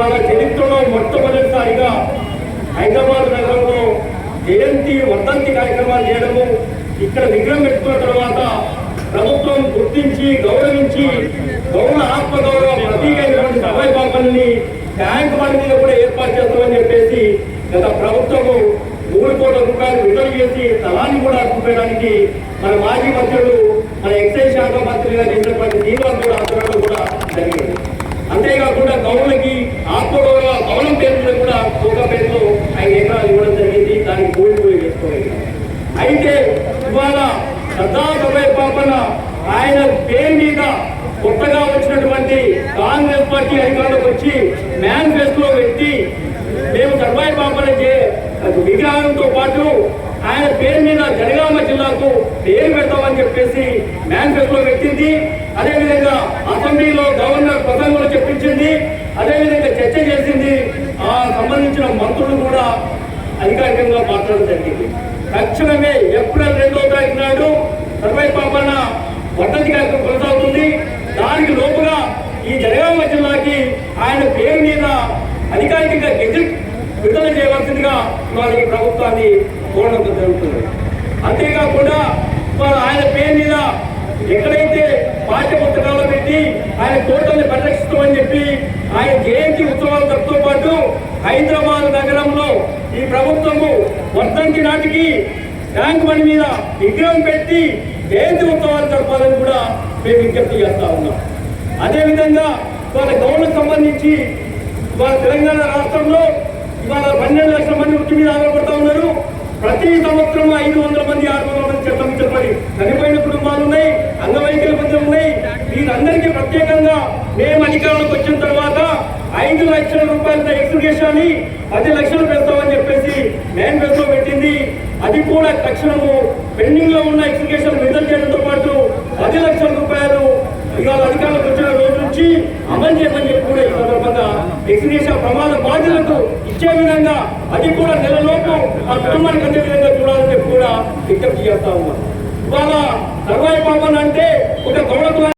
వాళ్ళ చరిత్రలో మొట్టమొదటిసారిగా హైదరాబాద్ నగరంలో జయంతి వర్ధంతి కార్యక్రమాలు చేయడము, ఇక్కడ విగ్రహం పెట్టుకున్న తర్వాత ప్రభుత్వం గుర్తించి గౌరవించి గౌరవ ఆత్మగౌరవ ప్రతీకైనటువంటి సర్వాయి పాపల్ని ట్యాంక్ బండ్ మీద కూడా ఏర్పాటు చేస్తామని చెప్పేసి గత ప్రభుత్వము 3 కోట్ల రూపాయలు విడుదల చేసి స్థలాన్ని కూడా అర్పించడానికి మన మాజీ మంత్రులు, మన ఎక్సైజ్ శాఖ మంత్రిగా చేసినటువంటి శ్రీనివాస్ కూడా ఆధ్వర్యంలో కూడా జరిగింది. అంతేకాకుండా గౌరవకి ఆత్మగౌరవ భవనం పేరు మీద కూడా కోకపేటలో 5 ఎకరాలు ఇవ్వడం జరిగింది. దానికి కూలి చేసుకోలేదు. అయితే ఇవాళ సర్దార్ సర్వాయి పాపన్న ఆయన పేరు మీద కొత్తగా వచ్చినటువంటి కాంగ్రెస్ పార్టీ అధికారంలోకి వచ్చి మేనిఫెస్టోలో పెట్టి మేము సర్వాయి పాపన్న విగ్రహంతో పాటు ఆయన పేరు మీద జనగామ జిల్లాకు పేరు పెడతామని చెప్పేసి మేనిఫెస్టోలో పెట్టింది. అదేవిధంగా అసెంబ్లీలో గవర్నర్ ప్రసంగంలో చెప్పించింది. అదేవిధంగా చర్చ చేసింది. ఆ సంబంధించిన మంత్రులు కూడా అధికారికంగా మాట్లాడడం జరిగింది. తక్షణమే ఏప్రిల్ 2వ తారీఖు నాడు సర్వాయి పాపన్న వర్ధంతి కార్యక్రమం కొనసాగుతుంది. దానికి లోపుగా ఈ జనగామ జిల్లాకి ఆయన పేరు మీద అధికారికంగా గెజెట్ విడుదల చేయవలసిందిగా ఇవాళ ఈ ప్రభుత్వాన్ని కోరడం జరుగుతుంది. అంతేకాకుండా ఇవాళ ఆయన పేరు మీద ఎక్కడైతే పాఠ్య పుస్తకాలు పెట్టి ఆయన కోటల్ని పరిరక్షిస్తామని చెప్పి ఆయన జయంతి ఉత్సవాలతో పాటు హైదరాబాద్ నగరంలో ఈ ప్రభుత్వము వర్ధంతి నాటికి ట్యాంక్ బండ్ మీద విగ్రహం పెట్టి జయంతి ఉత్సవాలు జరపాలని కూడా మేము విజ్ఞప్తి చేస్తా ఉన్నాం. అదేవిధంగా వాళ్ళ గౌరవం సంబంధించి ఇవాళ తెలంగాణ రాష్ట్రంలో ఇవాళ 12 లక్షల మంది వృత్తి మీద ఆధారపడతా ఉన్నారు. ప్రతి సంవత్సరం 500 మంది 600 మంది చట్టపడి చనిపోయిన కుటుంబాలు ఉన్నాయి, అంగవైకల్య మంది ఉన్నాయి. వీరందరికీ ప్రత్యేకంగా మేము అధికారంలోకి వచ్చిన తర్వాత 5 లక్షల రూపాయల ఎక్స్గ్రేషన్ని 10 లక్షలు పెడతామని చెప్పేసి మేనిఫెస్టో పెట్టింది. అది కూడా తక్షణము పెండింగ్ లో ఉన్న ఎక్స్గ్రేషన్ విడుదల చేయడంతో పాటు 10 లక్షల రూపాయలు ఇవాళ అధికారులకు వచ్చిన రోజు నుంచి అమలు చేయమని చెప్పి కూడా ఈ సందర్భంగా ఎక్స్గ్రేషన్ ప్రమాద బాధ్యులకు ఇచ్చే విధంగా అది కూడా నెలలోపు ఆ కుటుంబానికి అందే విధంగా చూడాలని చెప్పి కూడా విజ్ఞప్తి చేస్తా ఉన్నాం. ఇవాళ సర్వాయి పాపన్న అంటే ఒక గౌరవ